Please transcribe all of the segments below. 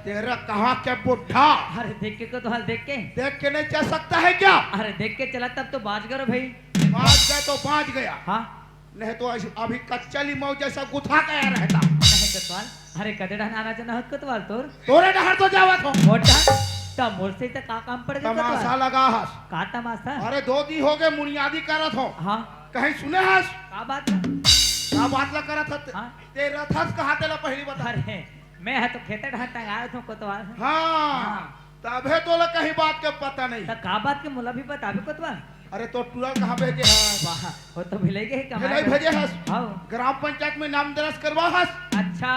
तेरा कहाँ के बुढ़ा? अरे देख के तो हाल देख के नहीं चल सकता है क्या? अरे देख के चला तब तो बाज गए भाई। बाज गए तो बाज गया, हाँ नहीं तो अभी कच्चा लीमौ जैसा गुथा गया रहता। नहीं कोतवाल, अरे कदे ढान आना जाना होत कोतवाल तोरे डहर तो जावत हो। मोटा तब मोर से का काम पड़ गया तमाशा लगा हस। का तमाशा? अरे 2 दी हो गए मुनियादी करत हो। हाँ कहीं सुने हस? का बात है? का बात ला करत हत? हाँ? तेरा थस कहाँ तेला पहली बता। अरे मैं है तो खेते ढान टंगाया था कोतवाल। हाँ तबे तो ला कहीं बात के पता नहीं। तो का बात के मुला भी बताबे कोतवाल। अरे तो टूरल कहाँ भेजे हस? वाह वो तो भिले गए नहीं भेजे हस। हाँ ग्राम पंचायत में नाम दर्ज करवा हस। अच्छा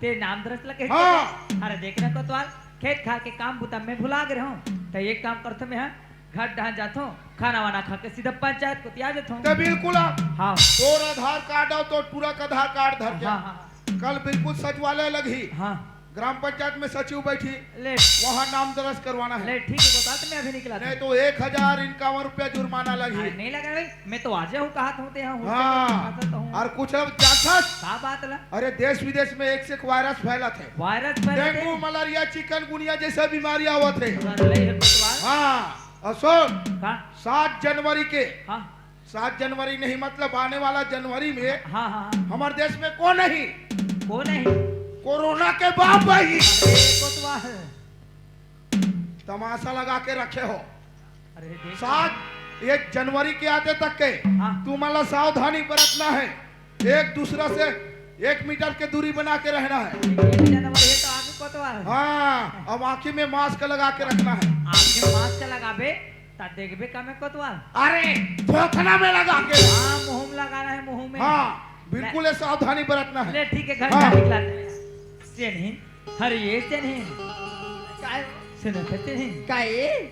ते नाम दरस लगे। हाँ। अरे देखना कोतवाल खेत खा के काम बुता मैं भुला गए हूँ तो एक काम करते मैं घर ढान जाता हूँ खाना वाना खा के सीधा पंचायत को तिया जाता हूँ। तो बिल्कुल हाँ तोर आधार कार्ड और तो पूरा का आधार कार्ड धर के हाँ हाँ कल बिल्कुल सचिवालय लगी। हाँ ग्राम पंचायत में सचिव बैठी, ले वहाँ नाम दर्ज करवाना है। ले ठीक है कोतवाल तो मैं अभी निकला था। नहीं तो 1051 रुपया जुर्माना लगी। अरे नहीं लगा भाई मैं तो आज हूँ कहा था यहाँ हाँ और कुछ अब जाता का बात ला? अरे देश विदेश में एक से एक वायरस फैला थे। वायरस फैले डेंगू मलेरिया चिकनगुनिया जैसे बीमारियां हुआ थे। कोतवाल हाँ अशोक का 7 जनवरी के हाँ 7 जनवरी नहीं मतलब आने वाला जनवरी में हाँ हाँ हमारे देश में कौन नहीं वो नहीं कोरोना के बाप भाई कोतवाल तमाशा लगा के रखे हो। अरे देख 1 जनवरी के आते तक के हाँ। तुम्हारा सावधानी बरतना है। एक दूसरा से 1 मीटर के दूरी बना के रहना है। जनवरी है तो आगे कोतवाल हाँ अब आँखी में मास्क लगा के रखना है। आपके मास्क लगाबे ता देखबे का में कोतवाल। अरे थोथना में लगा के हाँ मुंह में लगाना है मुंह में। हाँ बिल्कुल ये सावधानी बरतना है। ले ठीक है घर हाँ। का निकला सेनहीन हर ये सेनहीन काय सुनो सेनहीन काय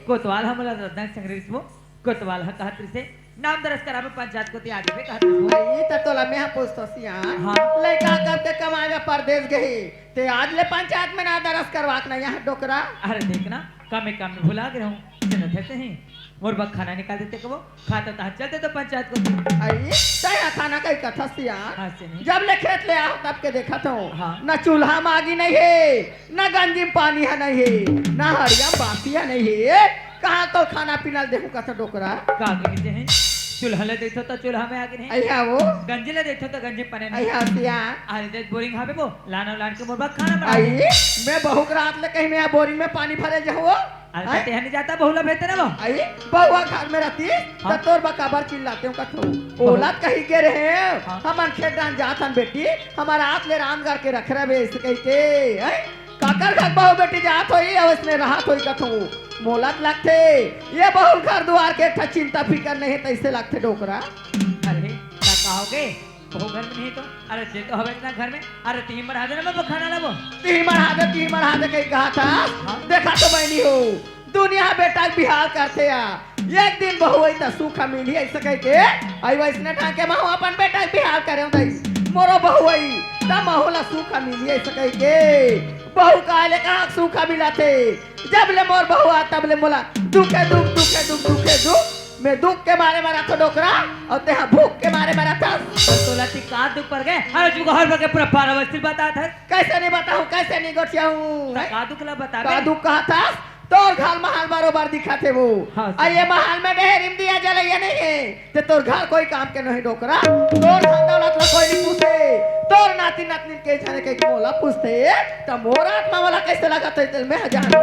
कोतवाल हमला रत्न संग्रहित वो कोतवाल हा कहत से नाम दर्ज कराबे पंचायत को आगे पे कहत वो। भाई त तोला में पूछतो सियान हाँ। लड़का कब के कमाए परदेश गई ते आज ले पंचायत में ना दरस करवाक ना यहाँ डोकरा। अरे देखना कम भुला गए हूँ सुनो सेनहीन मोर बक खाना निकाल देते कबो खाता ता चलते तो पंचायत को। आई तया खाना कई कथा सियान हाँ सेनहीन जब ले खेत ले आओ तब के देखा तो हाँ। न चूल्हा मागी नहीं है न गंजी में पानी है नहीं है न हरिया बातिया नहीं है कहाँ तो खाना पीना देखो कथा डोकरा। का कहते हैं चूल्हा ले देखो तो चूल्हा में आगे नहीं अया वो गंजी ले देखो तो गंजी पने नहीं। अया सियान अरे देख बोरिंग हावे वो लानो लान के मोर बक खाना बना। आई मैं बहुत रात ले कहीं मैं बोरिंग में पानी भरे जाओ। अरे ते नहीं जाता बहुला भेते ना वो। आई बहुआ घर में रहती हाँ? तो तोर बकाबर चिल्लाते हूँ कथो औलाद कहीं के रहे हाँ? हमन खेत डान जात हन बेटी हमारा हाथ ले राम कर के रख रहे बे इस कहीं के हैं? काकर घर बहु बेटी जात होई अवस में राहत होई कथो मोलत लगते ये बहु घर द्वार के ठा चिंता फिकर नहीं तैसे लगते डोकरा। अरे क्या कहोगे बहु घर में नहीं तो अरे दे तो हवे ना घर में। अरे तीन बढ़ा देना मैं खाना ना वो। ती मढ़ा दे कहीं कहा था हाँ? देखा तो बहनी हो दुनिया बेटा बिहार करते आ एक दिन बहु आई तो सूखा मिली ऐसे कह के आई वैसने ठाके महू अपन बेटा बिहार करे दई मोरो बहु आई तब महूला सूखा मिली ऐसे कह के बहु काले कहा सूखा मिला थे जब ले मोर बहु आ तब ले मोला दुखे दुख मैं दुख के मारे मरा था डोकरा और तेहा भूख के मारे मरा था। तो लती का दुख पर गए अरे जुग हर बके पूरा पारावस्थित बता था। कैसे नहीं बताऊं कैसे नहीं गोटिया हूँ का दुख ला बता का दुख कहा था तोर घर महल बारोबार दिखा थे वो। हाँ, और ये महल में ढेरिम दिया जलैया नहीं है ते तोर घर कोई काम के नहीं डोकरा तोर धन दौलत ला कोई नहीं पूछे तोर नाती नातनी के जाने के मोला पूछते त मोर आत्मा वाला कैसे लगा थे मैं जानू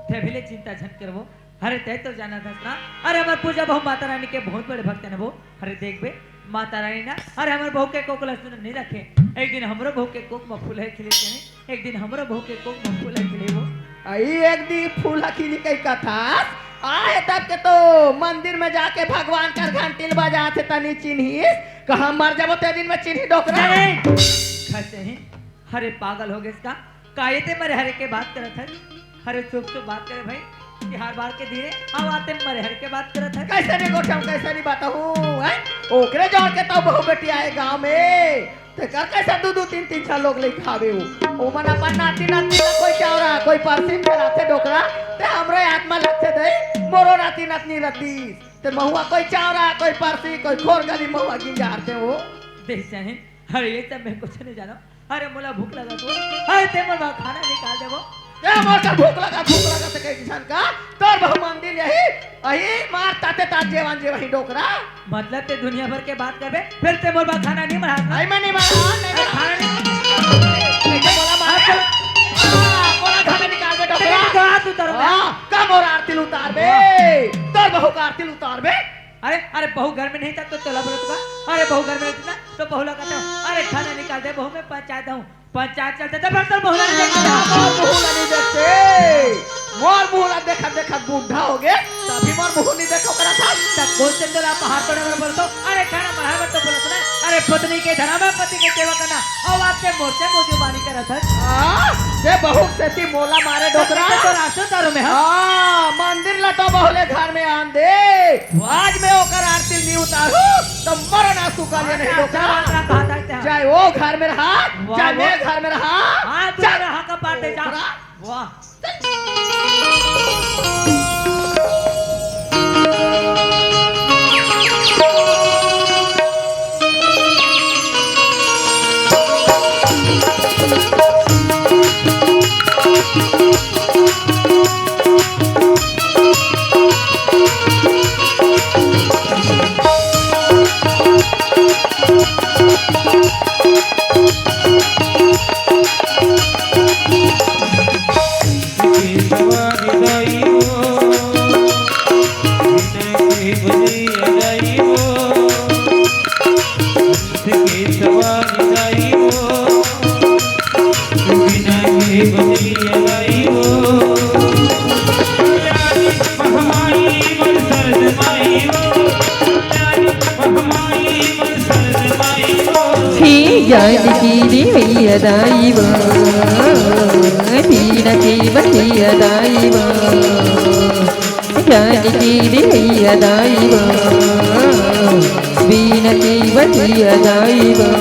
थे भले चिंता झन करबो। अरे तय तो जाना था ना। अरे हमार पूजा बहु माता रानी के बहुत बड़े भक्त है वो। अरे देख बे माता रानी ना अरे हमारे बहू के कोक लहसुन नहीं रखे एक दिन हमरो बहू के कोक में फूल है खिले नहीं एक दिन हमरो बहू के कोक में फूल है खिले वो। आई एक दी फूल खिली कई कथा आए तब के तो मंदिर में जाके भगवान का घंटिल बजाते तनी चिन्ही कहा मर जाबो ते दिन में चिन्ही डोकरा कहते हैं अरे पागल हो गए इसका कायते मरे हरे के बात करत है। अरे चुप चुप बात करे भाई हर बार के धीरे हम आते मरे हर के बात करत है। कैसे नहीं गोठा कैसे नहीं बताऊं ओकरे जोड़ के तो बहु बेटी आए गांव में ते कर कैसे दो तीन तीन छह लोग ले खावे ओ मन अपन नाती नाती का कोई चावरा कोई परसिन चलाते डोकरा ते हमरे आत्मा लगते दे मोरो नाती नतनी रतीस ते महुआ कोई चावरा कोई परसी कोई खोर गली महुआ गिंजारते हो देख चाहे अरे ये सब मैं कुछ नहीं जाना अरे मोला भूख लगा तो अरे ते मोर खाना निकाल देबो ए मोर का भूख लगा से कई किसान का तोर बहु मंदिर यही अही मार ताते तात जेवान जे वही डोकरा मतलब ते दुनिया भर के बात करबे फिर ते मोर खाना नहीं बना आई मैं नहीं मारा नहीं खाना नहीं बोला मार बोला खाना निकाल बे डोकरा कहा तू तरो का मोर आरती उतार बे तोर बहु का आरती उतार बे अरे अरे बहू घर में नहीं था तो तोला बोलत का अरे बहू घर में रहती ना तो बहू लगा था अरे खाना निकाल दे बहू में पंचायत हूँ पंचायत चलते थे फिर तो बहू नहीं देखते मोर बहू नहीं देखते मोर बहू देखा देखा बूढ़ा हो गए तभी मोर बहू नहीं देखो करा था तब बोल से तो आप हाथ तोड़े में बोलतो अरे खाना बढ़ा मत तो बोलत ना अरे पत्नी के धर्म में पति के सेवा करना और आपसे मोर्चे मोदी बानी करा था ये बहू से ती मोला मारे डोकरा तो रास्ते तारो में हां मंदिर ला तो बहुले घर में आन दे आज मैं ओकर आरती नहीं उतारू तो मरना सुकाले नहीं डोकरा चाहे वो घर में रहा चाहे मैं घर में रहा हां तू रहा का पाटे जा वाह जानकी देवैया दाईवा बीनकी बलिया दाईवा जानकी देवैया दाईवा बीनकी बलिया दाईवा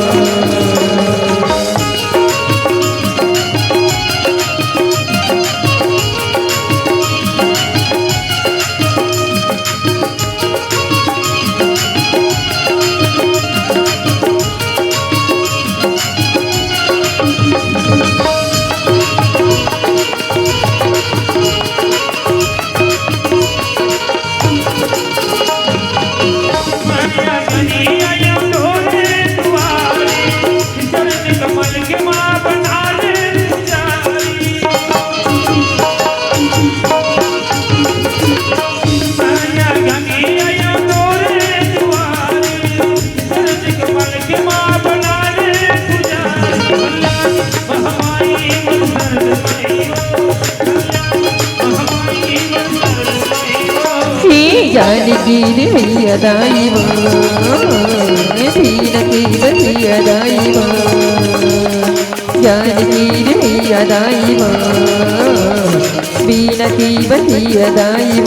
जानकी देवैया दाईवा बीनकी बलिया दाईवा जानकी देवैया दाईवा बीनकी बलिया दाईवा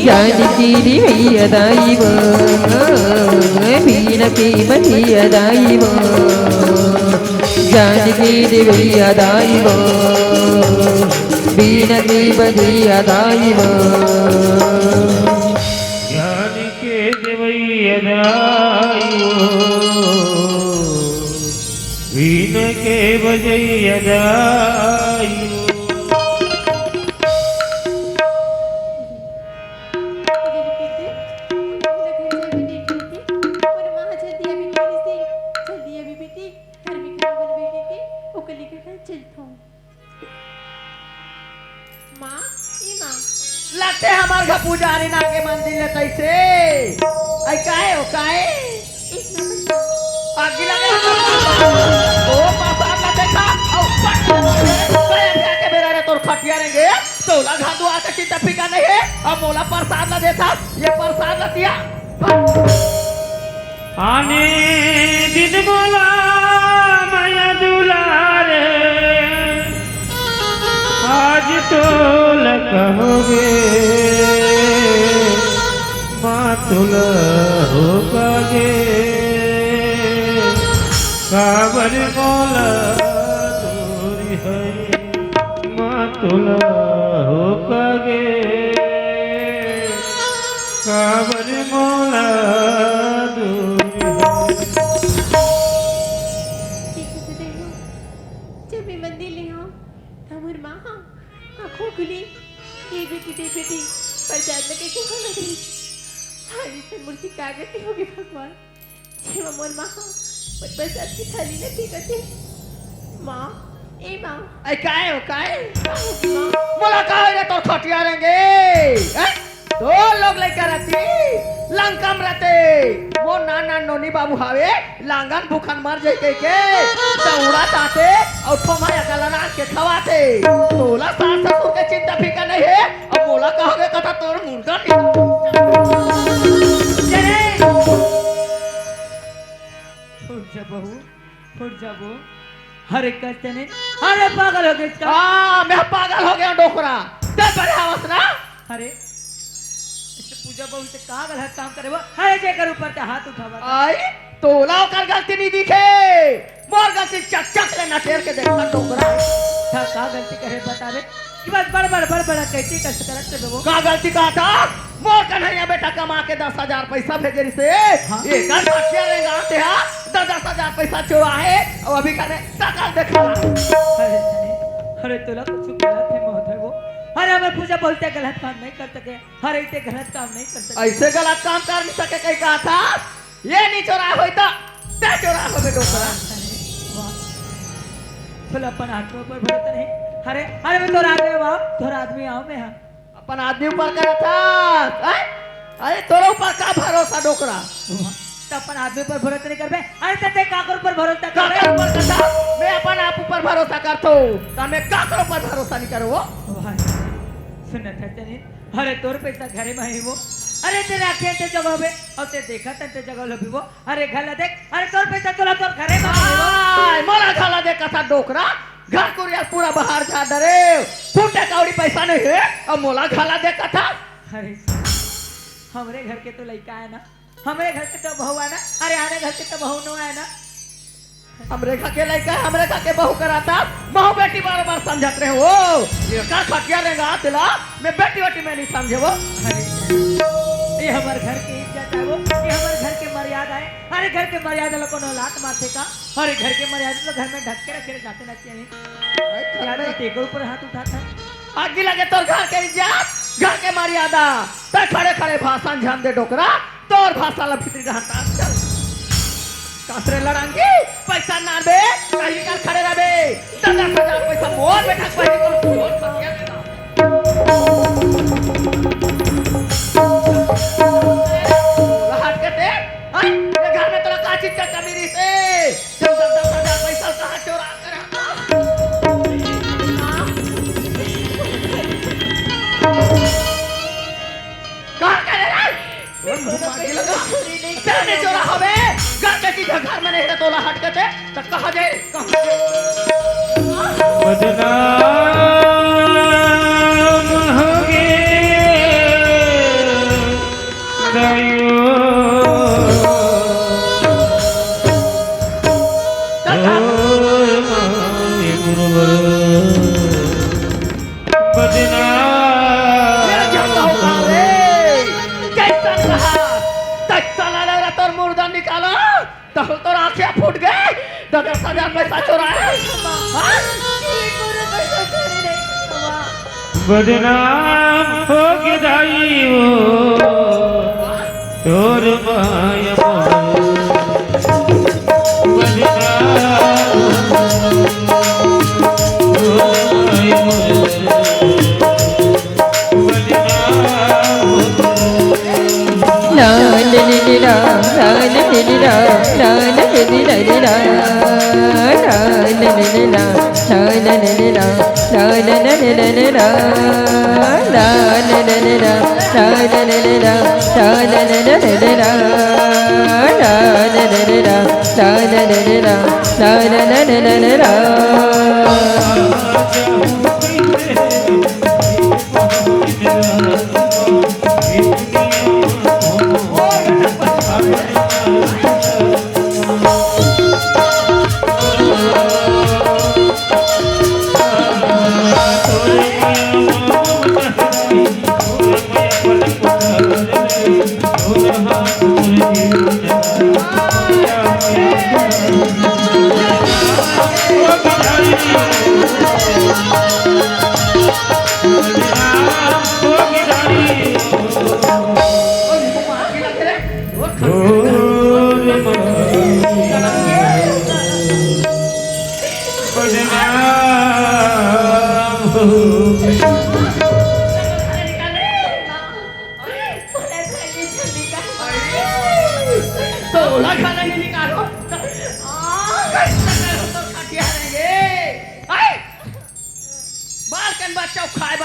जानकी देवैया दाईवा बीनकी बलिया दाईवा जानकी देवैया दाईवा बीनकी बलिया दाईवा जानकी देवैया दाईवा बीनकी बलिया दाईवा लगते हमार घर पुजारी ना के मंदिर ले तैसे आई काहे हो काहे आगे लगे ओ पापा का देखा औ पट के मेरा रे तोर खटिया रहेंगे तोला घादू आके चिंता पिका नहीं है। नहीं है अब मोला प्रसाद ला देता ये प्रसाद ला दिया आने दिन बोला माया दुलारे आज तो लकहोगे माँ तुला होगे काबर मोला दूरी है माँ तुला होगे काबर मोला दूरी है। देखो तो देखो जब मैं मंदिर ले आऊं तब और माँ आँखों खुली ये बेटी दे बेटी पर जान में कैसे होना दे हाय से मूर्ति कागती होगी भगवान जेवा मोर माँ पर बस अच्छी थाली ने ठीक है माँ ए माँ ऐ काहे हो काहे माँ बोला काहे रे तो खटिया रहेंगे हैं तो लोग लेकर रहती लंकम रहते वो नाना नोनी बाबू हावे लांगन भूखन मर जाए के दौड़ा ताते और ठोमाया गलना के खवाते तोला सास ससुर के चिंता फिकर नहीं है अब बोला कहोगे कथा तोर मुंडा फुट जा बहू फुट जा बहू अरे कहते नहीं अरे पागल हो गए इसका मैं पागल हो गया डोकरा ते बड़े हवस ना अरे इससे पूजा बहू से कहा गलत काम करे वो अरे जेकर ऊपर ते हाथ उठावा आई तोला कर गलती नहीं दिखे मोर गलती चक चक ले नटेर के देखा डोकरा था का गलती करे बता रे कि बस बड़ कैसी कष्ट करत से बहू का गलती का था मोर कन्हैया बेटा कमा के 10,000 पैसा भेजे री से हाँ? एक खटिया ले गाते हा 10,000 पैसा चोरा है और अभी करे सकल देखा अरे तोला कुछ गलत है मोहत है वो अरे हमें पूजा बोलते गलत काम नहीं कर सके अरे इतने गलत काम नहीं कर सके ऐसे गलत काम कर नहीं सके कहीं कहा था ये नहीं चोरा होई तो ते चोरा हो बे डोकरा फुल अपन आत्मा पर भरोसा नहीं अरे अरे मैं तोरा आदमी आओ मैं हाँ अपन आदमी ऊपर करा था अरे तोरा ऊपर का भरोसा डोकरा तो अपन आदमी पर भरोसा नहीं कर बे अरे तते काकर पर भरोसा कर काकर ऊपर करता मैं अपन आप ऊपर भरोसा करतो तो मैं काकर ऊपर भरोसा नहीं करो सुन था नहीं अरे तोर पैसा घरे में है वो अरे तेरे आंखें ते जगह पे और ते देखा ते जगह लबी वो अरे घला देख अरे तोर पैसा तोला तोर घरे में है वो मोला घला दे कथा डोकरा घर को यार पूरा बाहर जा डरे फूटे कौड़ी पैसा नहीं है और मोला घला दे कथा अरे हमरे घर के तो लड़का है ना हमरे घर के तो बहू है ना अरे आने घर के तो बहू नो है ना हमरे घर के लड़का हमरे घर के बहू कराता बहू बेटी बार बार समझत रहे हो ये का खटिया रहेगा दिला मैं बेटी बेटी में नहीं समझे वो अरे ये हमारे घर की इज्जत है वो ये हमारे घर की मर्यादा है अरे घर के मर्यादा लोग को लात मारते का अरे घर के मर्यादा तो घर में ढक के रखे जाते ना चाहिए यार टेकर ऊपर हाथ उठाता आगे लगे तोर घर के इज्जत घर के मर्यादा ते खड़े खड़े भाषण झन दे डोकरा तोर भाषा ला भीतरी रहता चल कासरे लड़ांगी पैसा ना दे कहीं कर खड़े रहे 10,000 पैसा मोर बेटा कहीं कर मोर खटिया हट के दे ये घर में तोरा का चीज का कमी रही से जब 10,000 पैसा कहां चोरा कर कहां करे रे और मुंह मांगी लगा तेरे चोरा होवे घर के चीज घर में नहीं है तोला हट के दे तो कहां जाए बदनाम होगे दाइयो निकाला तो तोर आंखें फूट गए 10,000 पैसा चोराए बदनाम हो गिदाइयो तोर माया la la la la la la la la la la la la la la la la la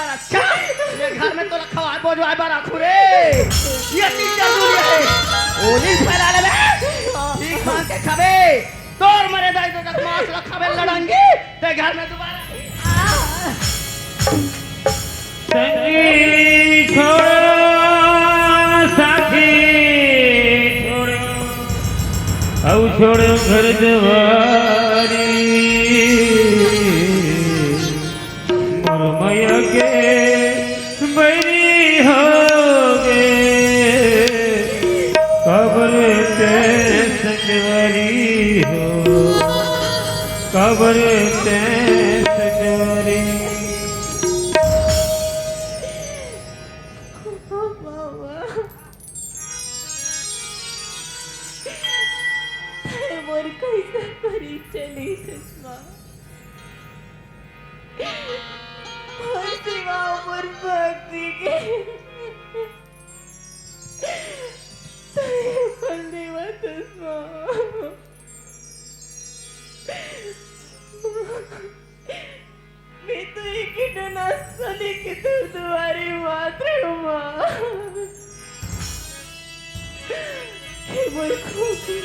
घर में तो रखा हुआ बोझवाई बार आखू रे ये तीन जरूरी है ओली फैला ले ठीक मांग के खाबे तोर मरे दाई तो तक मांस रखाबे लड़ांगे ते घर में दोबारा संगी छोड़ो साथी छोड़ो अब छोड़ो घर द्वारी मोर मैया के बैरी हो गे कब्र ते सजवरी हो कब्र ते सजवरी मोर कैसा परी चली चश्मा और सिवा मोर भक्ति के देवा चश्मा मैं तो एक ही नास्ताने की दूर दुआरी मात्र हुआ मोर खूबी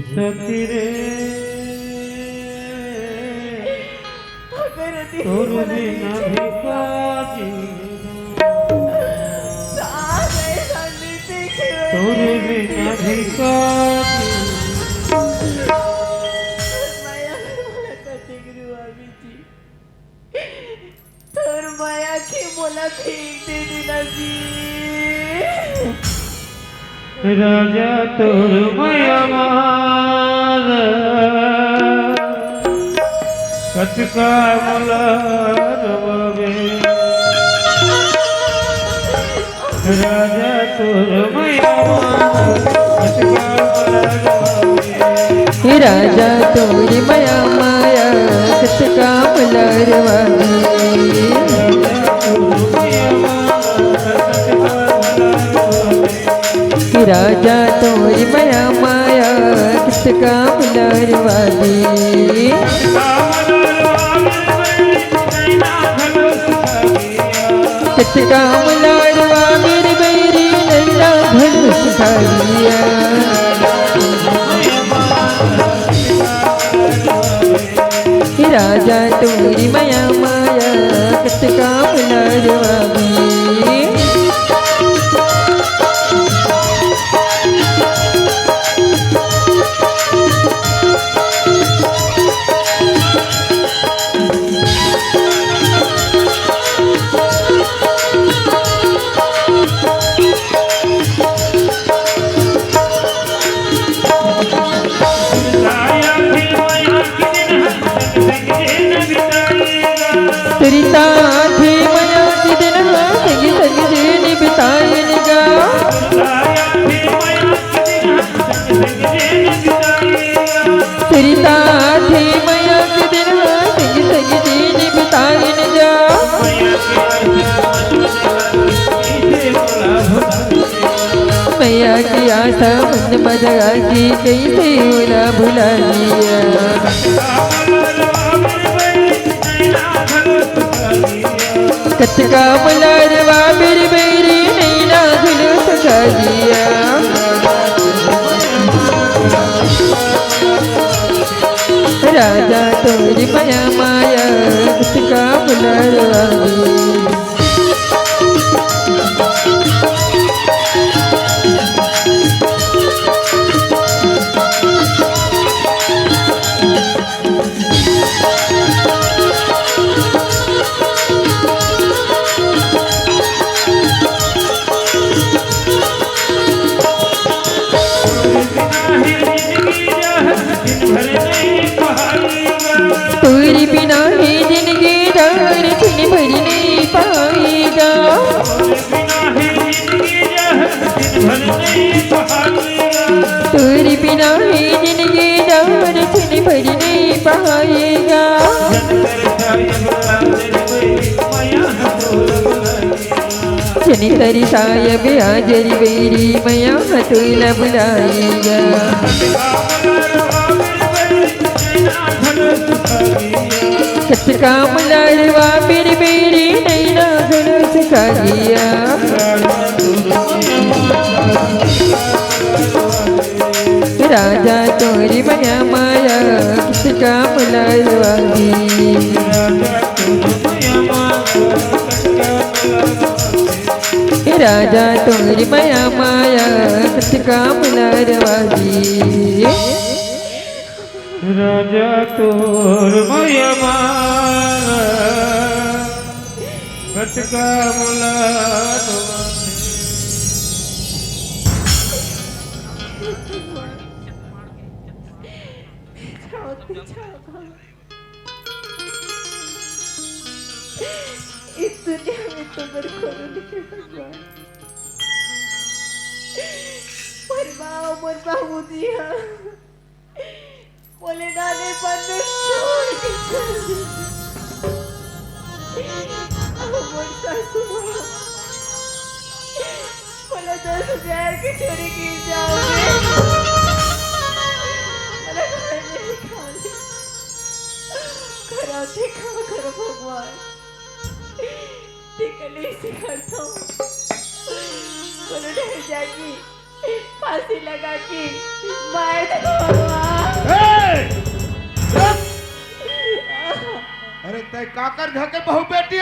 सखी रे तोर बिना भिखारी तोर बिना भिखारी तोर माया की बोला ठीक दे दिला जी राजा तोर माया मार कटका मलार बबे राजा तोर माया मार कटका मलार बबे राजा तोरी माया माया कटका मलार बबे राजा तोरी माया माया किसका मलारवादी किसका मलारवा मेरी मेरी नैना धनुष खालिया राजा तोरी माया माया किसका मलारवादी था मन मजा की कैसे उला भुला दिया कटका मलारवा मेरी मेरी नैना धुलो सका दिया राजा तोरी माया माया कटका मलारवा तेरी बिना ही जिंदगी डर छिन भर नहीं पाएगा तेरी बिना ही जिंदगी डर छिन भर नहीं पाएगा जनी तेरी सायब हाजरी बेरी मया तुला बुलाएगा कटका मलारवा मेरी मेरी नैना धुलो सका दिया राजा तोरी माया माया कटका मलारवा राजा तोरी माया माया कटका मलारवा राजा तोर माया माया कटका मलारवा इस दुनिया में तो मेरे को नहीं भगवान मरवाओ दिया बोले डाले पर में छोड़ के चल मोर सासू माँ बोला 10,000 की चोरी की जाओगे बोला घर में खाली कराते खा करो भगवान टिकली से करता हूँ बोलो डर जाएगी फांसी लगा के मार दो भगवान अरे तय काकर घर के बहु बेटी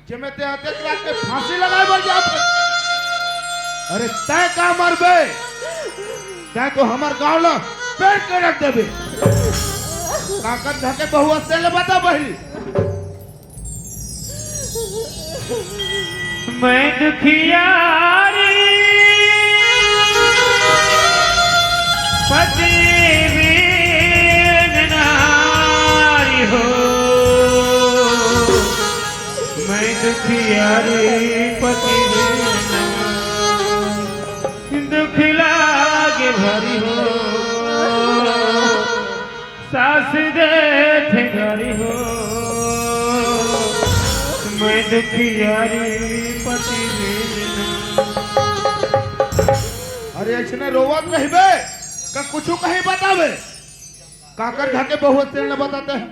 जेमे ते आते रात के फांसी लगाए बर जात अरे तय का मरबे तय तो हमर गांव ला पेड़ के रख देबे काकर घर के बहु से ले बता बही मैं दुखियारी पति बिन नारी हो मैं दुखियारी पति बिन नारी दुख लागे भरी हो सास दे घरी हो मैं दुखियारी पति बिन अरे ऐसने रोवत रहबे का कुछ कहीं बतावे काकर घर के बहु से न बताते हैं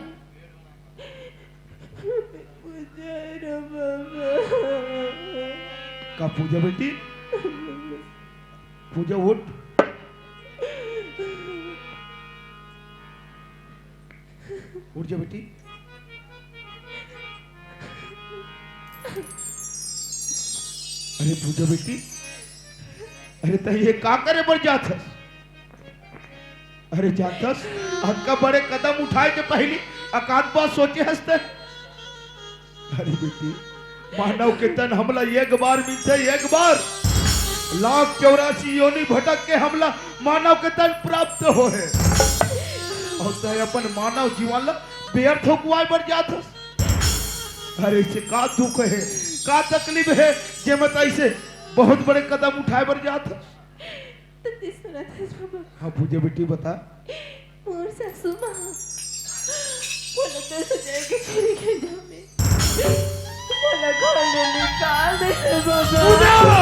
का पूजा बेटी पूजा उठ उठ जा बेटी अरे पूजा बेटी अरे तो ये का करे बर जात है अरे जातस हक्का बड़े कदम उठाए के पहली अकाद बात सोचे हंसते अरे बेटी मानव के तन हमला एक बार मिलते एक बार 1,84 योनि भटक के हमला मानव के तन प्राप्त हो है और तो अपन मानव जीवन ला व्यर्थ हो कुआई बर जात हस अरे इसे का दुख है का तकलीफ है जे मत ऐसे बहुत बड़े कदम उठाए बर जात हस हाँ पूजा बेटी बता मोर सासू माँ बोला 10,000 की चोरी के जामे बोला घर में निकाल दे बाबा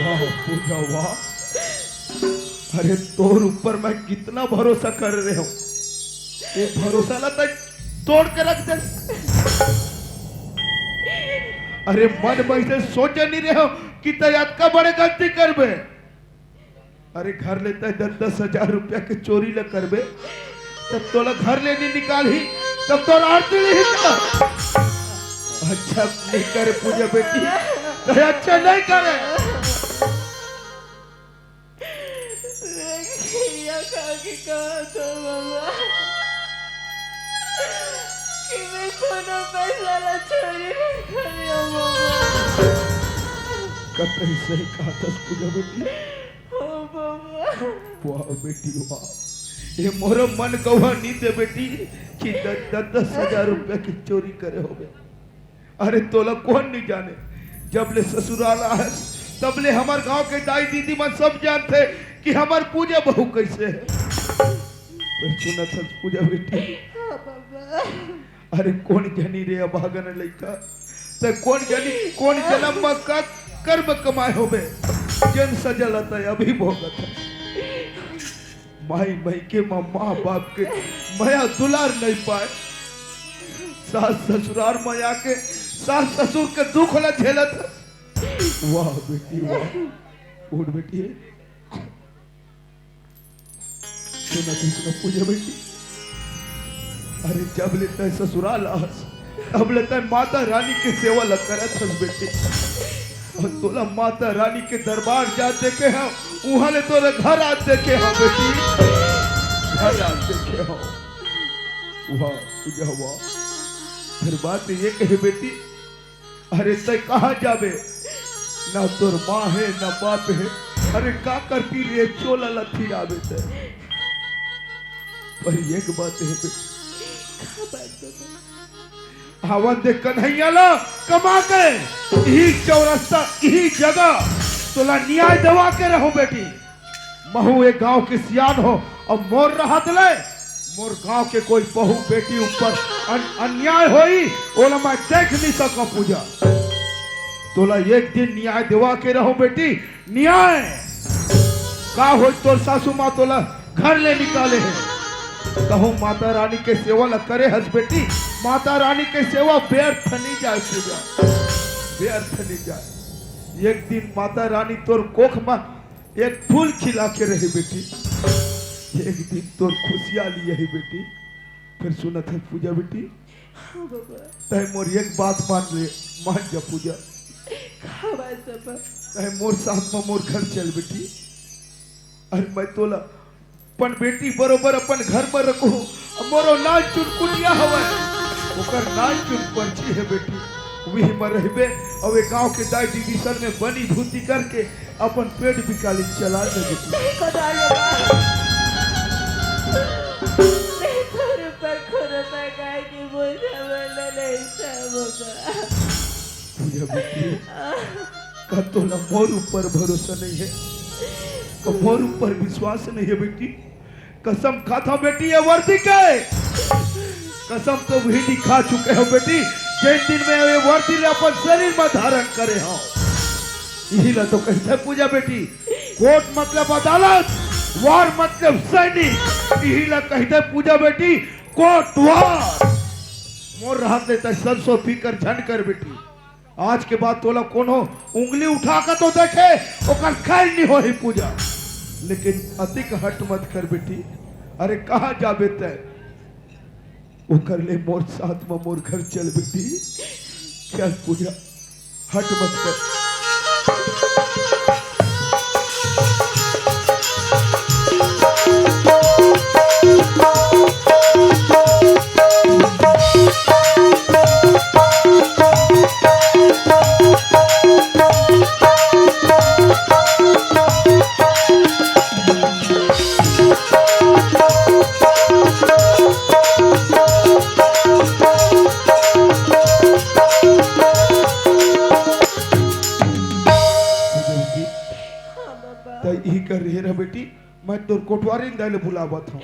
वाह पूजा वाह। अरे तोर ऊपर मैं कितना भरोसा कर रहे हूँ, ये भरोसा ला तक तोड़ के रख दे। अरे मन में से सोच नहीं रहे हो कि तैयार का बड़े गलती करबे। अरे घर लेता है 10,000 रुपया के चोरी ल करबे, तब तोला घर लेने निकाल ही, तब तो आरती नहीं कर। अच्छा नहीं करे पूजा बेटी, तो अच्छा नहीं करे। खैया खा के कहा था मामा कि मैं कोनो पैसा ला चोरी नहीं करियो मामा। कतई सही कहा था पूजा बेटी। ओ मामा वाह बेटी वाह, ये मोरो मन गवा नहीं दे बेटी कि 10,000 रुपया की चोरी करे होगे। अरे तोला कौन नहीं जाने, जब ले ससुराल आए तब ले हमार गांव के दाई दीदी मन सब जानते कि हमार पूजा बहू कैसे है। पर सुना था पूजा बेटी, हाँ बाबा अरे कौन जानी रे अभागन लइका, ते कौन जानी कौन जन्म में का कर्म कमाए होबे, जन सजल था अभी भोगत है। माई माई के माँ बाप के माया दुलार नहीं पाए, सास ससुराल में आके सास ससुर के दुख ला झेलत। वाह बेटी वाह। उठ बेटी सुना पूजा बेटी, अरे जब लेता है ससुराल आस तब लेता है माता रानी के सेवा लग करत हस बेटी। और तोला माता रानी के दरबार जा देखे हम, वहां ले तोला घर आ देखे हम बेटी, घर आ देखे हम। वाह पूजा वाह। फिर बात ये कहे बेटी, अरे तय कहाँ जाबे, ना तोर माँ है ना बाप है, अरे का करती रे चोला लथी आवे ते। पर एक बात है बेटी, हवन देख कन्हैया ला कमा के यही चौरस्ता यही जगह तोला न्याय दवा के रहो बेटी। महू एक गांव के सियान हो और मोर रहा ले, मोर गांव के कोई बहू बेटी ऊपर अन्याय होई ओला मैं देख नहीं सका पूजा। तोला एक दिन न्याय दिवा के रहो बेटी। न्याय का हो तोर सासू माँ तोला घर ले निकाले है, कहो माता रानी के सेवा ल करे हस बेटी। माता रानी के सेवा व्यर्थ नहीं जाए पूजा, व्यर्थ नहीं जाए। एक दिन माता रानी तोर कोख में एक फूल खिला के रही बेटी, एक दिन तोर खुशियां लिए है बेटी। फिर सुनत है पूजा बेटी, तय मोर एक बात मान जा पूजा, तय मोर साथ में मोर घर चल बेटी। अरे मैं तोला अपन बेटी बरोबर अपन घर में रखो, मोरो नाच चुनकुनिया हवा, ओकर नाच चुन पर्ची है बेटी। वही में रहबे और एक गांव के दाई दीदी सर में बनी भूति करके अपन पेट बिकाली चला दे बेटी। पूजा बेटी का तोला मोर ऊपर भरोसा नहीं है, मोर ऊपर विश्वास नहीं है बेटी। कसम खाता बेटी ये वर्दी के कसम तो भी दिखा चुके हो बेटी, जिन दिन में ये वर्दी ले अपन शरीर में धारण करे हो। यही ला तो कहते पूजा बेटी, कोर्ट मतलब अदालत, वार मतलब सैनिक। यही ला कहते पूजा बेटी, कोर्ट वार। मोर राहत लेता सरसों पीकर झन कर बेटी। आज के बाद तोला कोनो उंगली उठा कर तो देखे ओकर खैर नहीं हो ही पूजा, लेकिन अधिक हट मत कर बेटी। अरे कहाँ जाबे तय, वो कर ले मोर साथ में मोर घर चल बेटी, चल पूजा हट मत कर। बेटी मैं तोर कोटवारी दाइले बुलावत हूँ।